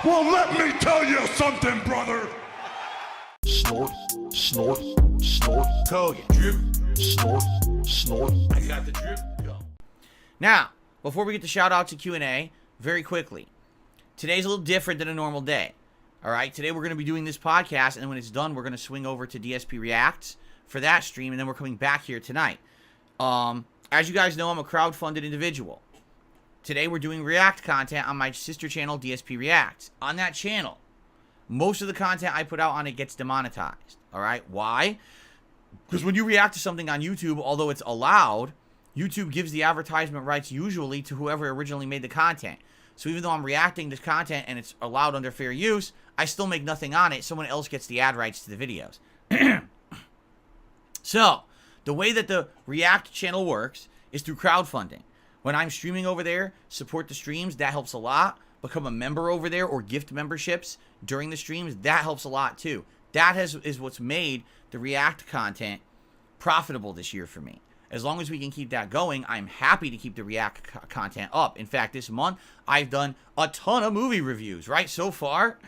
Well, let me tell you something, brother. Snort, snort, snort. Kogan. Drip, snort, snort. I got the drip. Go. Now, before we get to shout out to Q&A, very quickly. Today's a little different than a normal day. All right, today we're going to be doing this podcast, and then when it's done, we're going to swing over to DSP Reacts for that stream, and then we're coming back here tonight. As you guys know, I'm a crowdfunded individual. Today we're doing React content on my sister channel, DSP Reacts. On that channel, most of the content I put out on it gets demonetized. All right, why? Because when you react to something on YouTube, although it's allowed, YouTube gives the advertisement rights usually to whoever originally made the content. So even though I'm reacting to content and it's allowed under fair use, I still make nothing on it. Someone else gets the ad rights to the videos. So, the way that the React channel works is through crowdfunding. When I'm streaming over there, support the streams, that helps a lot. Become a member over there or gift memberships during the streams, that helps a lot too. That is what's made the React content profitable this year for me. As long as we can keep that going, I'm happy to keep the React content up. In fact, this month, I've done a ton of movie reviews, right? So far,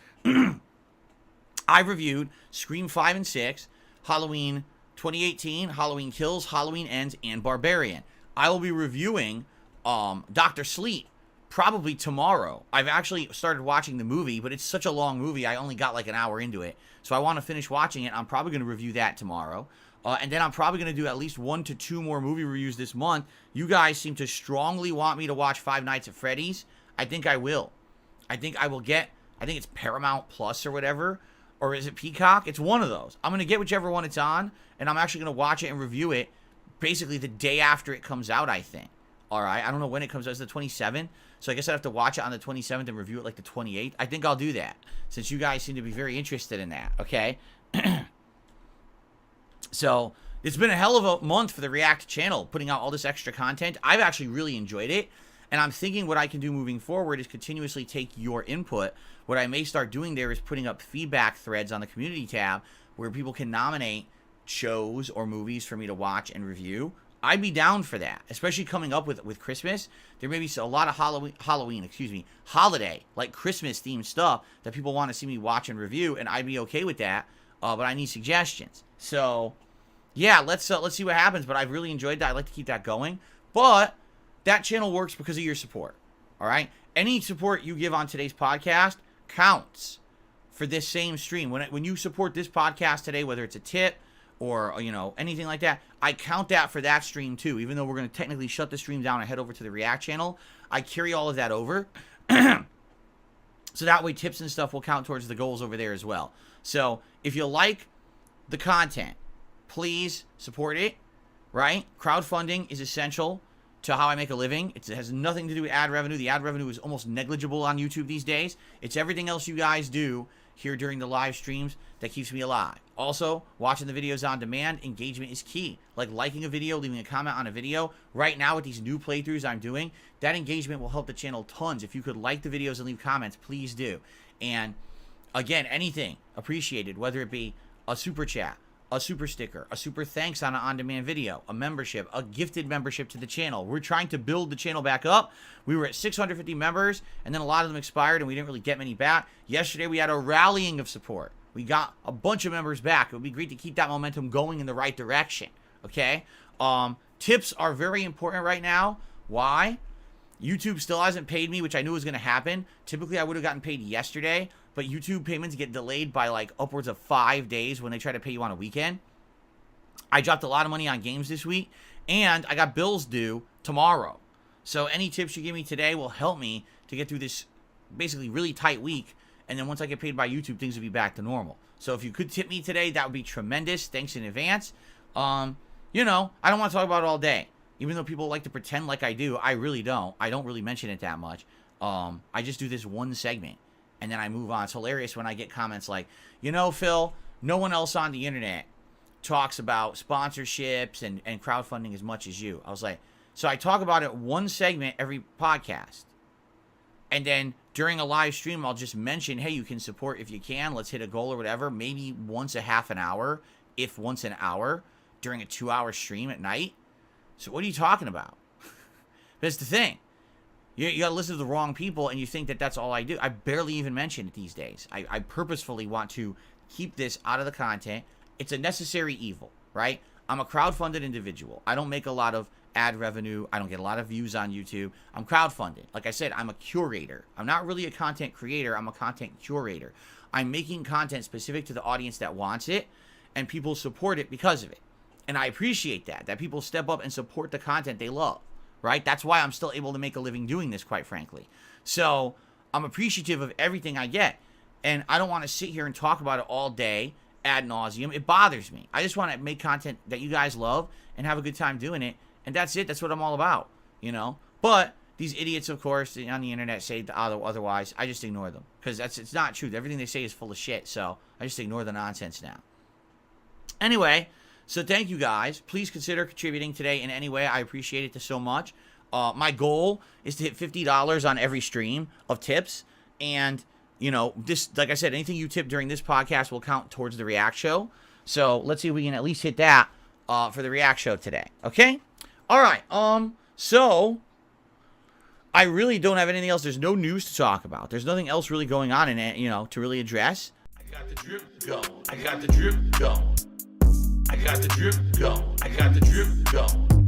I've reviewed Scream 5 and 6, Halloween 2018, Halloween Kills, Halloween Ends, and Barbarian. I will be reviewing Dr. Sleep probably tomorrow. I've actually started watching the movie, but it's such a long movie, I only got like an hour into it. So I want to finish watching it. I'm probably going to review that tomorrow. And then I'm probably going to do at least 1 to 2 more movie reviews this month. You guys seem to strongly want me to watch Five Nights at Freddy's. I think I will. I think it's Paramount Plus or whatever. Or is it Peacock? It's one of those. I'm going to get whichever one it's on. And I'm actually going to watch it and review it basically the day after it comes out, I think. All right. I don't know when it comes out. It's the 27th. So I guess I have to watch it on the 27th and review it like the 28th. I think I'll do that since you guys seem to be very interested in that. Okay. So it's been a hell of a month for the React channel, putting out all this extra content. I've actually really enjoyed it. And I'm thinking what I can do moving forward is continuously take your input. What I may start doing there is putting up feedback threads on the community tab where people can nominate shows or movies for me to watch and review. I'd be down for that, especially coming up with Christmas. There may be a lot of holiday, like Christmas themed stuff that people want to see me watch and review, and I'd be okay with that. But I need suggestions. So, yeah, let's see what happens. But I've really enjoyed that. I'd like to keep that going. But that channel works because of your support. All right? Any support you give on today's podcast counts for this same stream. When you support this podcast today, whether it's a tip or, you know, anything like that, I count that for that stream too. Even though we're going to technically shut the stream down and head over to the React channel, I carry all of that over. So that way tips and stuff will count towards the goals over there as well. So if you like the content, please support it, right? Crowdfunding is essential to how I make a living. It has nothing to do with ad revenue. The ad revenue is almost negligible on YouTube these days. It's everything else you guys do here during the live streams that keeps me alive. Also, watching the videos on demand, engagement is key. Like liking a video, leaving a comment on a video. Right now with these new playthroughs I'm doing, that engagement will help the channel tons. If you could like the videos and leave comments, please do. And again, anything appreciated, whether it be a super chat, a super sticker, a super thanks on an on-demand video, a membership, a gifted membership to the channel. We're trying to build the channel back up. We were at 650 members, and then a lot of them expired, and we didn't really get many back. Yesterday, we had a rallying of support. We got a bunch of members back. It would be great to keep that momentum going in the right direction, okay? Tips are very important right now. Why? YouTube still hasn't paid me, which I knew was going to happen. Typically, I would have gotten paid yesterday, but YouTube payments get delayed by like upwards of 5 days when they try to pay you on a weekend. I dropped a lot of money on games this week, and I got bills due tomorrow. So any tips you give me today will help me to get through this basically really tight week, and then once I get paid by YouTube, things will be back to normal. So if you could tip me today, that would be tremendous. Thanks in advance. You know, I don't want to talk about it all day. Even though people like to pretend like I do, I really don't. I don't really mention it that much. I just do this one segment, and then I move on. It's hilarious when I get comments like, you know, Phil, no one else on the internet talks about sponsorships and crowdfunding as much as you. I was like, so I talk about it one segment every podcast. And then during a live stream, I'll just mention, hey, you can support if you can. Let's hit a goal or whatever. Maybe once a half an hour, if once an hour, during a 2-hour stream at night. So what are you talking about? That's the thing. You gotta listen to the wrong people, and you think that that's all I do. I barely even mention it these days. I purposefully want to keep this out of the content. It's a necessary evil, right? I'm a crowdfunded individual. I don't make a lot of ad revenue. I don't get a lot of views on YouTube. I'm crowdfunded. Like I said, I'm a curator. I'm not really a content creator. I'm a content curator. I'm making content specific to the audience that wants it, and people support it because of it. And I appreciate that people step up and support the content they love, right? That's why I'm still able to make a living doing this, quite frankly. So I'm appreciative of everything I get, and I don't want to sit here and talk about it all day ad nauseum. It bothers me. I just want to make content that you guys love and have a good time doing it, and that's it. That's what I'm all about, you know? But these idiots, of course, on the internet say otherwise. I just ignore them because it's not true. Everything they say is full of shit, so I just ignore the nonsense now. Anyway, so thank you guys. Please consider contributing today in any way. I appreciate it so much. My goal is to hit $50 on every stream of tips, and you know, this, like I said, anything you tip during this podcast will count towards the React show. So let's see if we can at least hit that for the React show today. Okay? All right. So I really don't have anything else. There's no news to talk about. There's nothing else really going on in it, you know, to really address. I got the drip going. I got the drip going. I got the drip going. I got the drip going.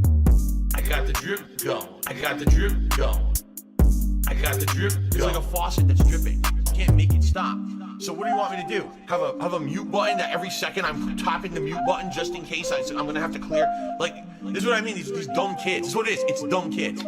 I got the drip going. I got the drip going. I got the drip going. It's like a faucet that's dripping. You can't make it stop. So what do you want me to do? Have a mute button that every second I'm tapping the mute button just in case I'm gonna have to clear? Like, this is what I mean. These dumb kids. This is what it is. It's dumb kids.